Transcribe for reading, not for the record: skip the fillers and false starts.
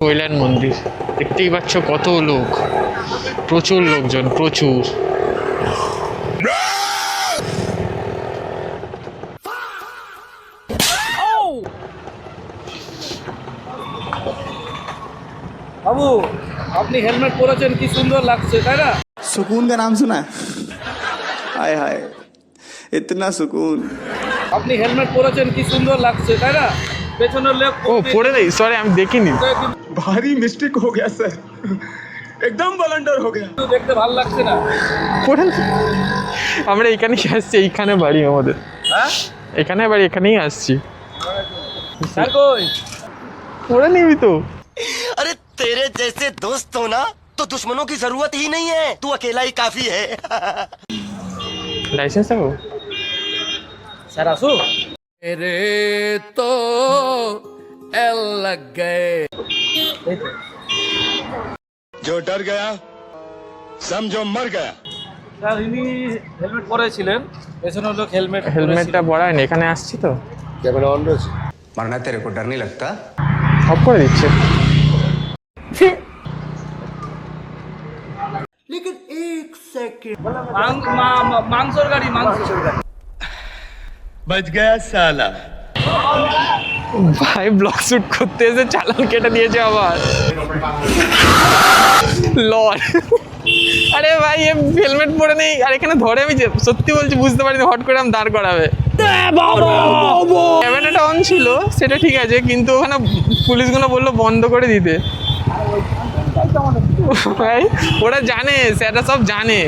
কৈলান মন্দির দেখতেই পাচ্ছ, কত লোক, প্রচুর লোকজন, প্রচুর। বাবু, আপনি হেলমেট পরেছেন, কি সুন্দর লাগছে, তাই না? सुकून का नाम सुना है? हाय हाय इतना सुकून। আপনি হেলমেট পরেছেন, কি সুন্দর লাগছে, তাই না? পেছনের লোক ও পড়ে নেই, সরি আমি দেখিনি। भारी मिस्टेक हो गया सर, एकदम ब्लंडर हो गया। কিন্তু দেখতে ভালো লাগছে না। পড়ে নেই। আমরা এখানেই আসছি, এইখানে বাড়ি আমাদের। হ্যাঁ, এখানে বাড়ি, এখানেই আসছি। স্যার কই? পড়ে নিবি তো। अरे तेरे जैसे दोस्त हो ना तो दुश्मनों की जरूरत ही नहीं है, तू अकेला ही काफी है। লাইসেন্স থাকো। স্যার আসো। রে তো এল লাগ গয়ে। जो डर गया समझो मर गया। স্যার ইনি হেলমেট পরেছিলেন, পেছনের লোক হেলমেটটা পরায় না, এখানে আসছি তো। मरना तेरे को डर नहीं लगता? অফ করে দিচ্ছে। মাংসর গাড়ি, মাংসর গাড়ি। बच गया साला। ভাই ব্লগ শুট করতে এসে চালান কেটে দিয়েছে আবার। লর্ড, আরে ভাই এ হেলমেট পরে নেই, আর এখানে ধরে, আমি সত্যি বলছি বুঝতে পারিনি, হট করে আমি দাঁড় করাবে। ক্যামেরাটা অন ছিল সেটা ঠিক আছে, কিন্তু ওখানে পুলিশগুলো বললো বন্ধ করে দিতে। ভাই ওরা জানে, সেটা সব জানে।